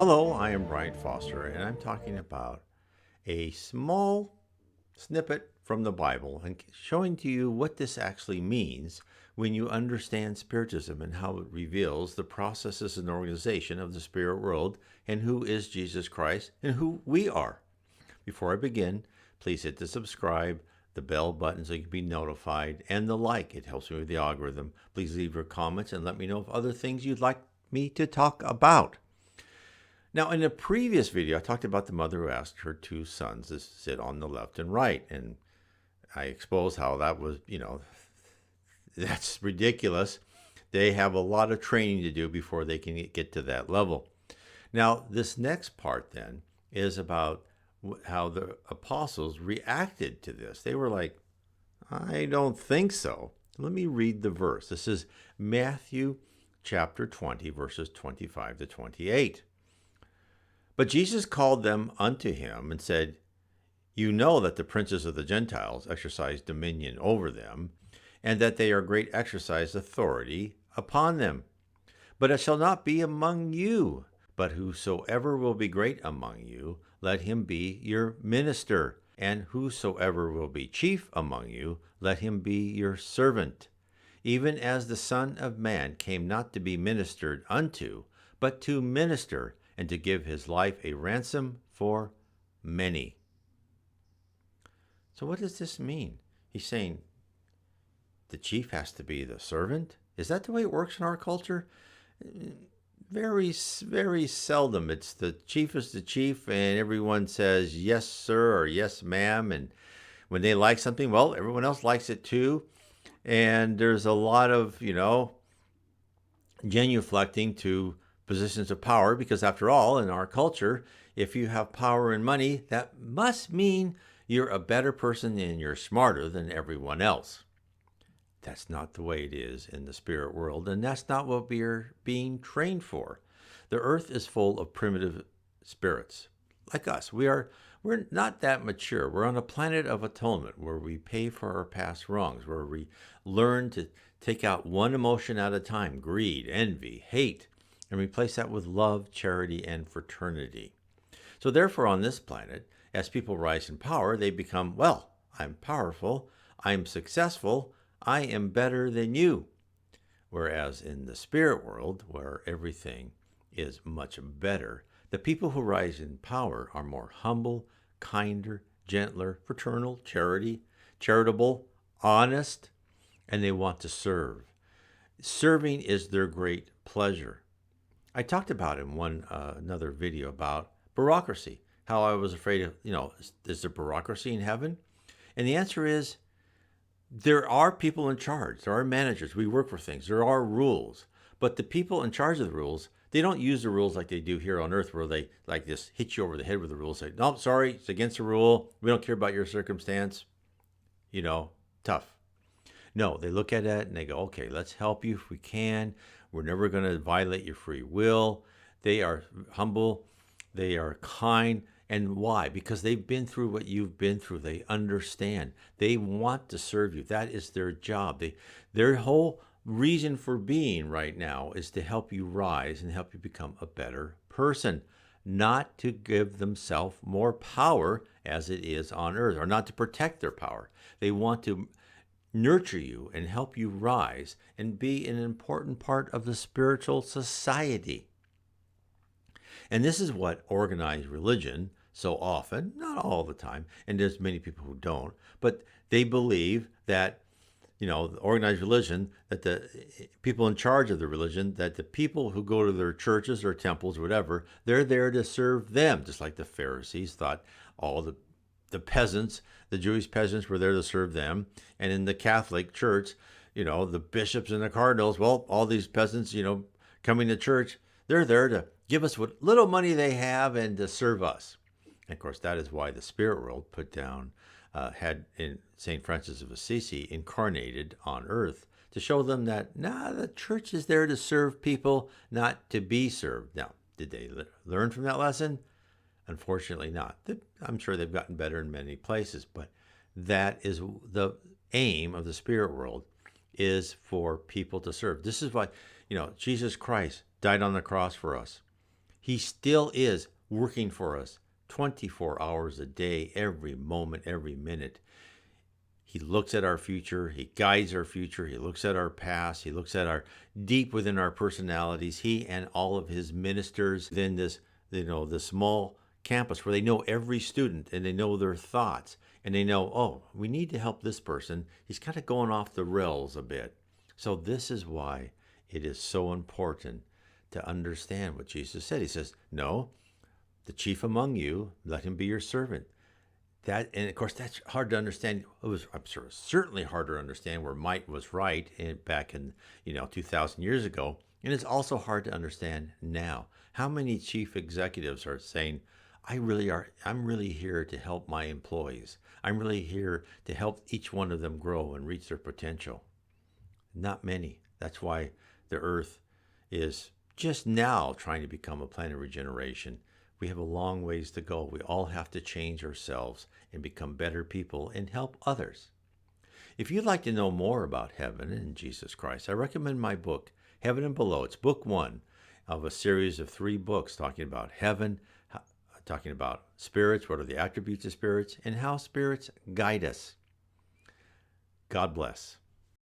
Hello, I am Brian Foster, and I'm talking about a small snippet from the Bible and showing to you what this actually means when you understand Spiritism and how it reveals the processes and organization of the spirit world and who is Jesus Christ and who we are. Before I begin, please hit the subscribe, the bell button so you can be notified, and the like. It helps me with the algorithm. Please leave your comments and let me know of other things you'd like me to talk about. Now, in a previous video, I talked about the mother who asked her two sons to sit on the left and right. And I exposed how that was, that's ridiculous. They have a lot of training to do before they can get to that level. Now, this next part then is about how the apostles reacted to this. They were like, I don't think so. Let me read the verse. This is Matthew chapter 20, verses 25 to 28. But Jesus called them unto him and said, You know that the princes of the Gentiles exercise dominion over them, and that they are great exercise authority upon them. But it shall not be among you, but whosoever will be great among you, let him be your minister, and whosoever will be chief among you, let him be your servant. Even as the Son of Man came not to be ministered unto, but to minister, and to give his life a ransom for many. So what does this mean? He's saying the chief has to be the servant? Is that the way it works in our culture? Very, very seldom. It's the chief is the chief, and everyone says yes, sir, or yes, ma'am. And when they like something, well, everyone else likes it too. And there's a lot of, genuflecting to positions of power, because after all, in our culture, if you have power and money, that must mean you're a better person and you're smarter than everyone else. That's not the way it is in the spirit world, and that's not what we're being trained for. The earth is full of primitive spirits like us. We're not that mature. We're on a planet of atonement where we pay for our past wrongs, where we learn to take out one emotion at a time: greed, envy, hate, and replace that with love, charity, and fraternity. So therefore, on this planet, as people rise in power, they become, well, I'm powerful, I'm successful, I am better than you. Whereas in the spirit world, where everything is much better, the people who rise in power are more humble, kinder, gentler, fraternal, charitable, honest, and they want to serve. Serving is their great pleasure. I talked about in another video about bureaucracy, how I was afraid of, is there bureaucracy in heaven? And the answer is there are people in charge. There are managers. We work for things. There are rules. But the people in charge of the rules, they don't use the rules like they do here on earth, where they like just hit you over the head with the rules. Say, no, sorry, it's against the rule. We don't care about your circumstance. Tough. No, they look at it and they go, okay, let's help you if we can. We're never going to violate your free will. They are humble. They are kind. And why? Because they've been through what you've been through. They understand. They want to serve you. That is their job. Their whole reason for being right now is to help you rise and help you become a better person, not to give themselves more power as it is on earth, or not to protect their power. They want to nurture you and help you rise and be an important part of the spiritual society. And this is what organized religion so often, not all the time, and there's many people who don't, but they believe that, the organized religion, that the people in charge of the religion, that the people who go to their churches or temples or whatever, they're there to serve them, just like the Pharisees thought all the peasants, the Jewish peasants, were there to serve them. And in the Catholic Church, the bishops and the cardinals, well, all these peasants, coming to church, they're there to give us what little money they have and to serve us. And of course, that is why the spirit world had in St. Francis of Assisi incarnated on earth to show them that, the church is there to serve people, not to be served. Now, did they learn from that lesson? Unfortunately not. I'm sure they've gotten better in many places, but that is the aim of the spirit world, is for people to serve. This is why, Jesus Christ died on the cross for us. He still is working for us 24 hours a day, every moment, every minute. He looks at our future. He guides our future. He looks at our past. He looks at our deep within our personalities. He and all of his ministers within this small campus where they know every student and they know their thoughts and they know, oh, we need to help this person. He's kind of going off the rails a bit. So this is why it is so important to understand what Jesus said. He says, no, the chief among you, let him be your servant. And of course, that's hard to understand. I'm sure, certainly harder to understand where might was right back in 2,000 years ago, and it's also hard to understand now. How many chief executives are saying, I'm really here to help my employees. I'm really here to help each one of them grow and reach their potential. Not many. That's why the earth is just now trying to become a planet of regeneration. We have a long ways to go. We all have to change ourselves and become better people and help others. If you'd like to know more about heaven and Jesus Christ, I recommend my book, Heaven and Below. It's book 1 of a series of 3 books talking about heaven, talking about spirits, what are the attributes of spirits, and how spirits guide us. God bless.